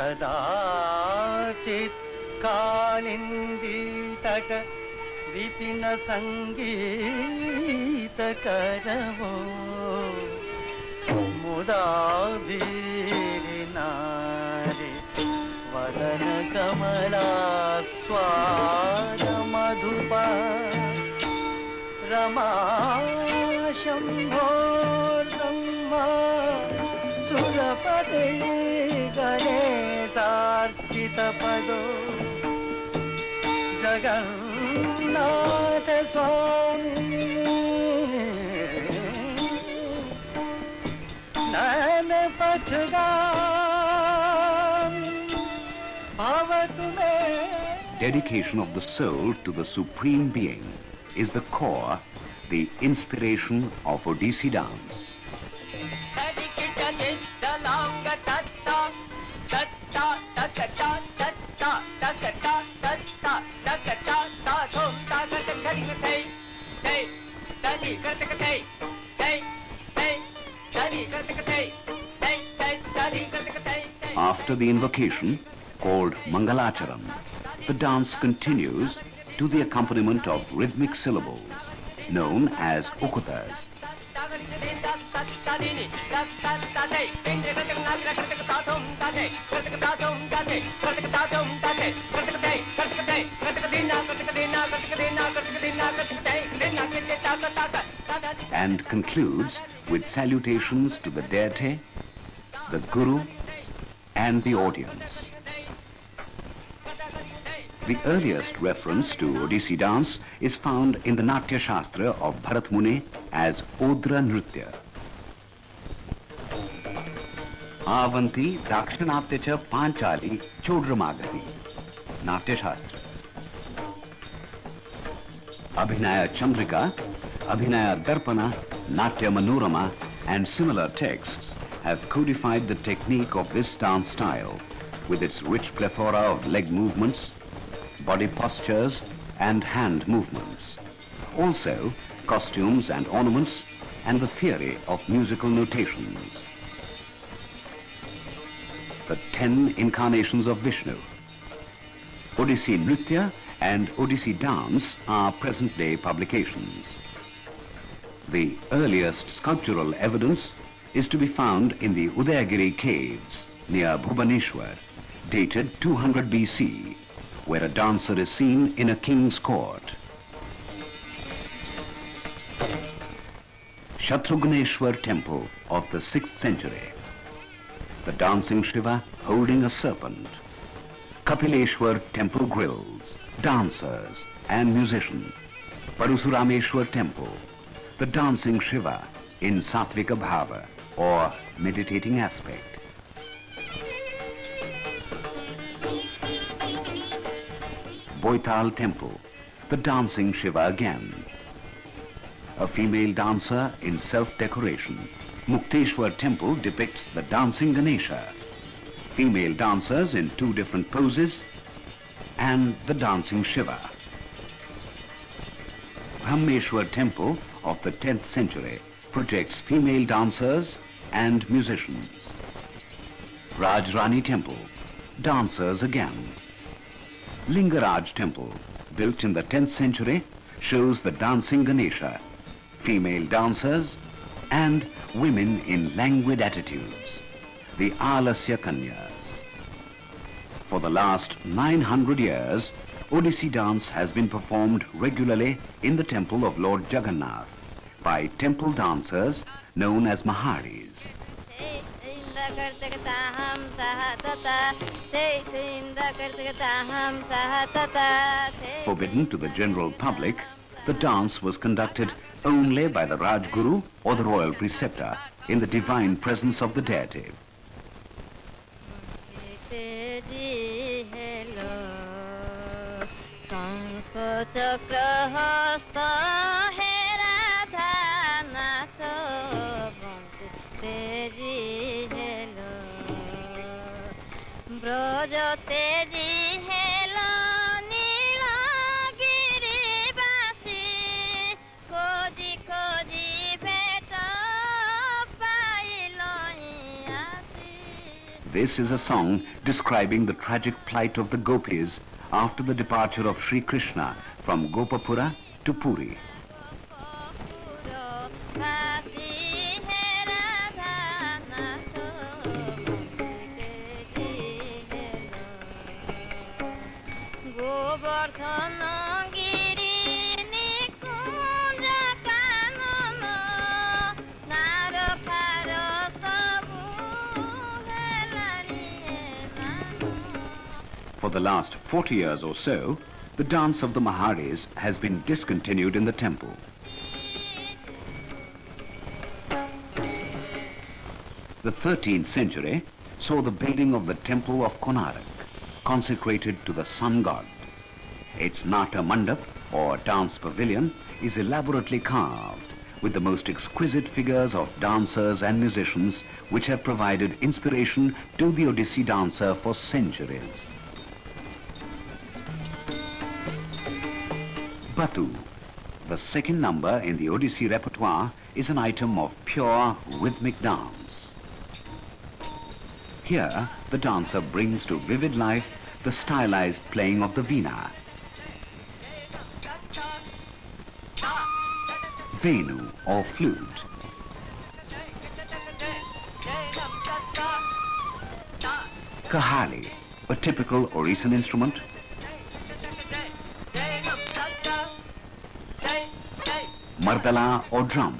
कदाचित् कालिन्दी तट विपिन संगीत करवो मुदा वीरिनारे वदन कमला स्वाद मधुपा रमा शंभो ब्रह्मा सुरपते गणेशार्चित पदो जगन्नाथ स्वामी नयन पथगामी भवतु मे. Dedication of the soul to the Supreme Being is the core, the inspiration of Odissi dance. After the invocation, called Mangalacharam, the dance continues to the accompaniment of rhythmic syllables, known as ukutas. And concludes with salutations to the deity, the guru, and the audience. The earliest reference to Odissi dance is found in the Natya Shastra of Bharat Muni as Odra Nritya. Avanti Dakshinatya cha Panchali Chodramagati, Natya Shastra. Abhinaya Chandrika, Abhinaya Darpana, Natya Manorama, and similar texts have codified the technique of this dance style with its rich plethora of leg movements, body postures, and hand movements. Also, costumes and ornaments, and the theory of musical notations. The 10 incarnations of Vishnu. Odissi Nritya and Odissi dance are present-day publications. The earliest sculptural evidence is to be found in the Udayagiri caves near Bhubaneswar, dated 200 BC, where a dancer is seen in a king's court. Shatrughneshwar temple of the 6th century. The dancing Shiva holding a serpent. Kapileshwar temple grills, dancers and musicians. Parusurameshwar temple. The dancing Shiva in Satvika Bhava or meditating aspect. Boital temple, the dancing Shiva again. A female dancer in self-decoration. Mukteshwar temple depicts the dancing Ganesha. Female dancers in 2 different poses and the dancing Shiva. Brahmeshwar temple of the 10th century projects female dancers and musicians. Rajrani temple, dancers again. Lingaraj temple, built in the 10th century, shows the dancing Ganesha, female dancers, and women in languid attitudes, the Alasya Kanyas. For the last 900 years, Odissi dance has been performed regularly in the temple of Lord Jagannath by temple dancers known as Maharis. Forbidden to the general public, the dance was conducted only by the Rajguru or the royal preceptor in the divine presence of the deity. This is a song describing the tragic plight of the gopis after the departure of Sri Krishna from Gopapura to Puri. For the last 40 years or so, the dance of the Maharis has been discontinued in the temple. The 13th century saw the building of the temple of Konark, consecrated to the sun god. Its Nata Mandap, or dance pavilion, is elaborately carved with the most exquisite figures of dancers and musicians which have provided inspiration to the Odissi dancer for centuries. Batu, the second number in the Odissi repertoire, is an item of pure rhythmic dance. Here, the dancer brings to vivid life the stylized playing of the veena. Venu, or flute. Kahali, a typical Orisian instrument. Mardala, or drum.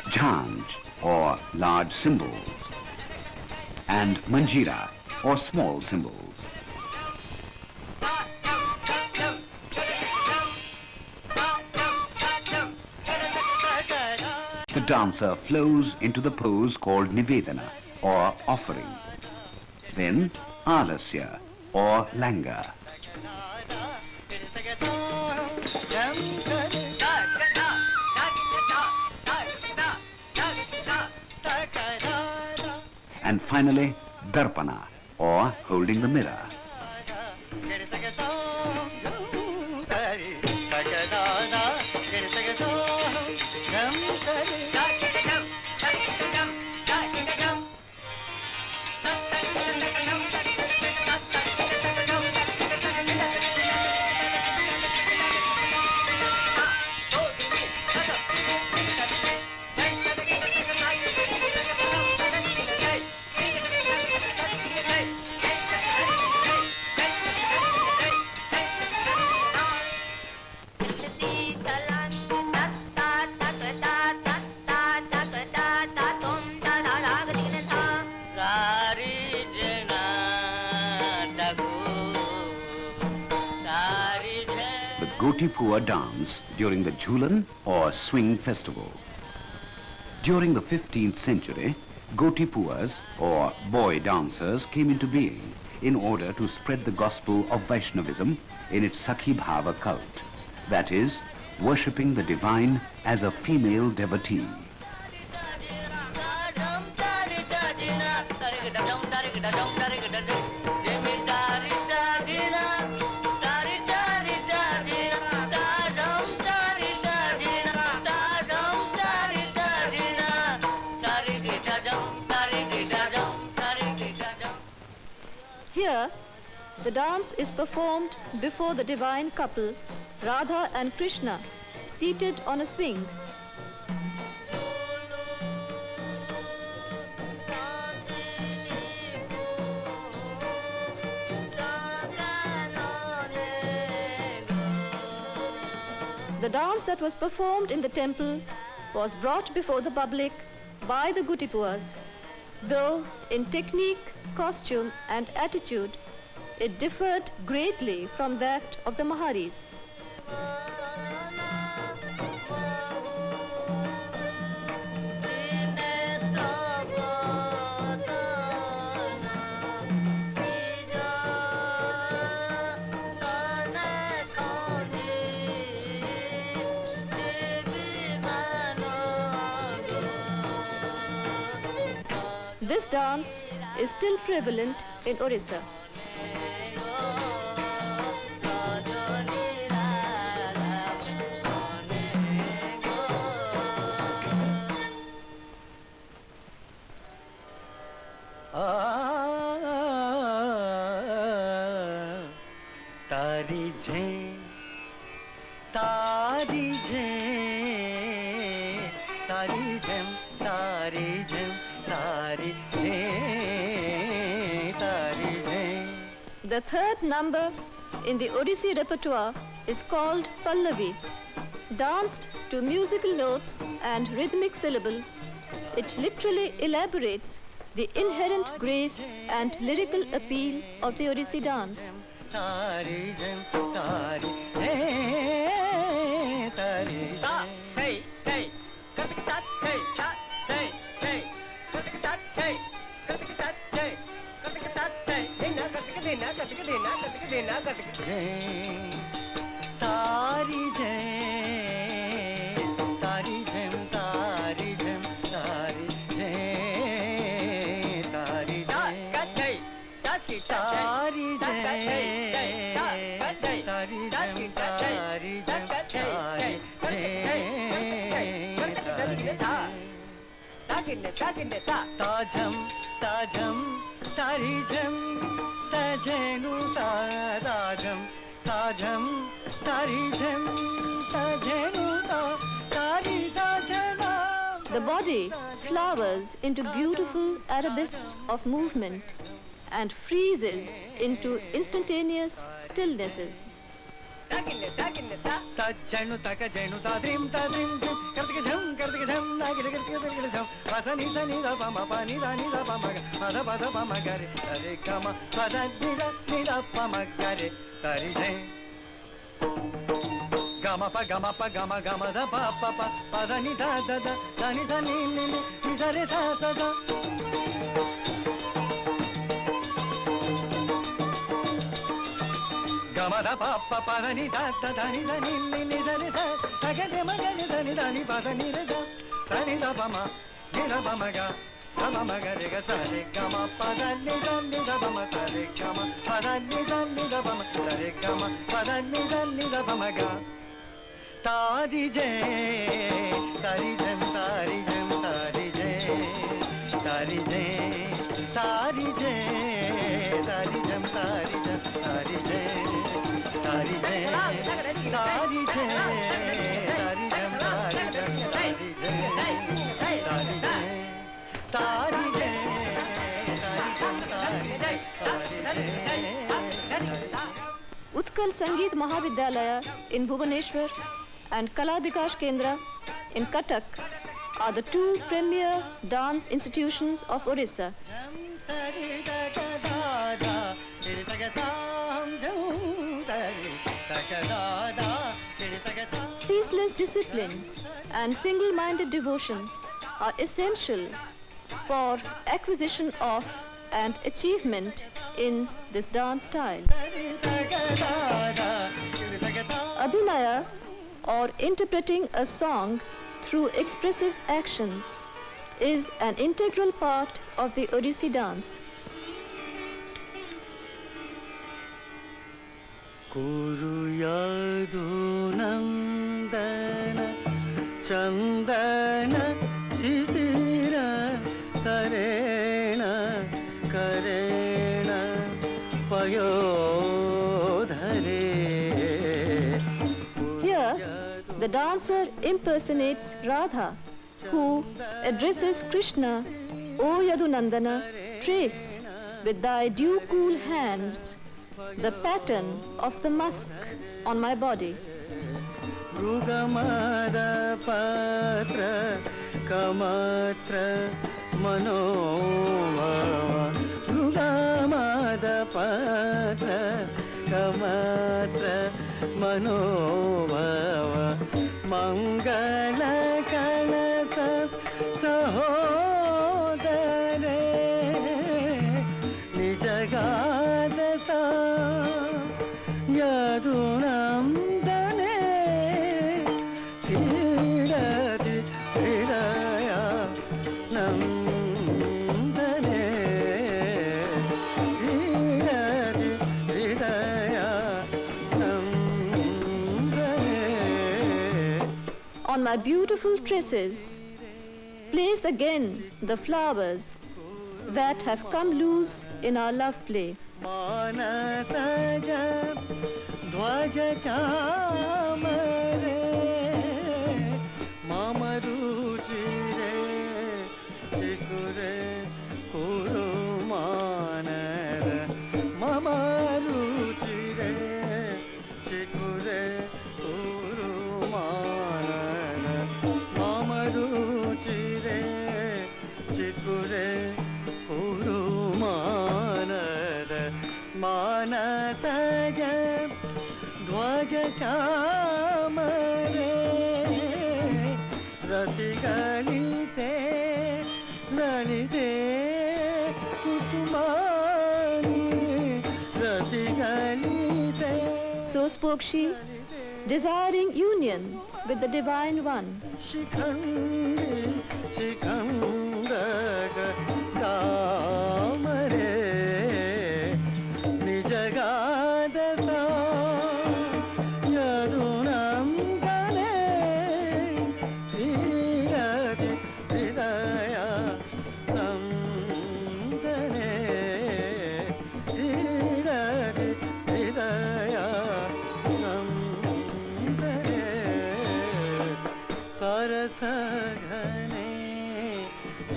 Jhanj, or large cymbals. And manjira, or small cymbals. The dancer flows into the pose called Nivedana, or offering. Then Alasya, or Langa. And finally, Darpana, or holding the mirror. Gotipua dance during the Jhulan or swing festival. During the 15th century, Gotipuas or boy dancers came into being in order to spread the gospel of Vaishnavism in its Sakhi Bhava cult, that is, worshipping the divine as a female devotee. Here, the dance is performed before the divine couple, Radha and Krishna, seated on a swing. The dance that was performed in the temple was brought before the public by the Gotipuas. Though in technique, costume and attitude, it differed greatly from that of the Maharis. This dance is still prevalent in Orissa. The third number in the Odissi repertoire is called Pallavi. Danced to musical notes and rhythmic syllables, it literally elaborates the inherent grace and lyrical appeal of the Odissi dance. Tari jam, tari tari Ta, hey, hey, kartik tat, hey, tat, hey, hey, kartik tat, hey, kartik tat, hey, kartik tat, hey, dena, kartik dena, kartik dena, kartik dena, kartik jam, tari jam, tari jam, tari jam, tari jam, tari ta, jam. kat, hey, tat ki tat, Tari hey, tat, kat, hey, hey, ta, kat, hey, tari tat jam, ki tat, hey, tari tat, jam, kat, hey, hey, kartik, hey, kartik, hey, kartik, kartik, ta, ta kinne, ta kinne, ta. tajam, tajam, tari jam, tajenu ta, tajam, tajam, tari jam, tajenu ta, tari tajanam. The body flowers into beautiful arabesques of movement and freezes into instantaneous stillnesses. Ta kinne, ta kinne, ta. Tajanu takajanu tadrim tadrim jam, kartika jam, nagila kartika jam, pasani sani da pa ma pa ni da pa ma ga, pada pa ma ga re, tare kama, pada ni da pa ma ga re, tari jam. Gama pa gama da pa pada ni da ni da ni da re da. Gama da pa pada ni da ni da ni da re da, ga de ma ga ni da ni pada ni re da, da ni da pa ma ga. Gama ma ga re ga sa re gama pada ni da pa ma sa re gama pada ni da pa ma sa re gama pada ni da pa ma ga. Tari jam, tari jam, tari jam, tari jam, tari jam, tari jam, tari jam, tari jam, tari jam, tari jam, tari jam, tari jam, tari jam, tari jam, tari jam. Utkal Sangeet Mahavidyalaya in Bhubaneswar and Kala Bikash Kendra in Cuttack are the two premier dance institutions of Odisha. Ceaseless discipline and single-minded devotion are essential for acquisition of and achievement in this dance style. Abhinaya, or interpreting a song through expressive actions, is an integral part of the Odissi dance. Kuru yadu nandana chandana sisira karena payodhare. Here, the dancer impersonates Radha, who addresses Krishna, O Yadunandana, trace with thy dew cool hands the pattern of the musk on my body. Rugamada patra kamatra manova. Rugamada patra kamatra manova. Mangala kalata sahodare nijagada yadunam dane kirati hridaya nandane kirati hridaya nandane. On my beautiful tresses, place again the flowers that have come loose in our love play. Manasaja dhwaja chamare mamarujire shikure kurumanara mamaru ಚಾಮರೆ ರತಿಗಳಿತೆ ಲಲಿತೆ ಕುಸುಮಾನಿ ರತಿಗಳಿತೆ. So spoke she, desiring union with the Divine One. Shikhandi ಶಿಖಂಡಗ ಕಾಮರೆ ನಿಜಗಾದ ಯದುನಂದನೆ ಶ್ರೀರತಿ ಹೃದಯ ನಂದನೆ ಶ್ರೀರತಿ ಹೃದಯ ನಂದನೆ सरस घने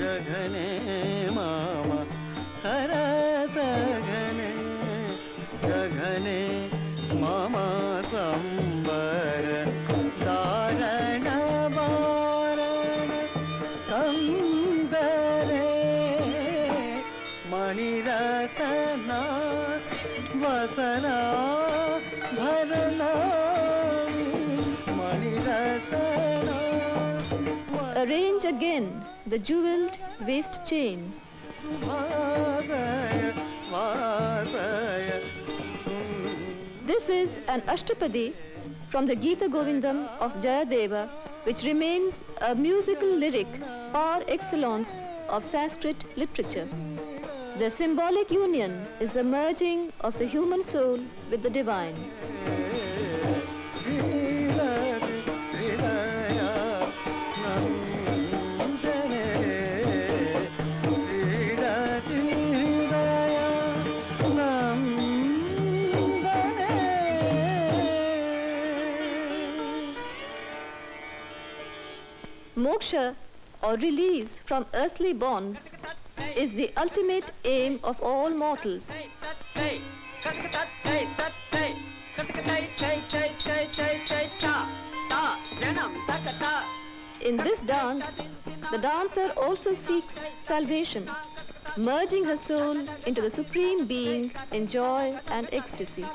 जघने मामा सरस घने जघने मामा संबर दारण वारण कंदरे मणिरसना वसना भरना मणिरसना. Arrange again the jeweled waist chain. This is an Ashtapadi from the Gita Govindam of Jayadeva, which remains a musical lyric par excellence of Sanskrit literature. The symbolic union is the merging of the human soul with the divine. Moksha, or release from earthly bonds, is the ultimate aim of all mortals. In this dance, the dancer also seeks salvation, merging her soul into the Supreme Being in joy and ecstasy.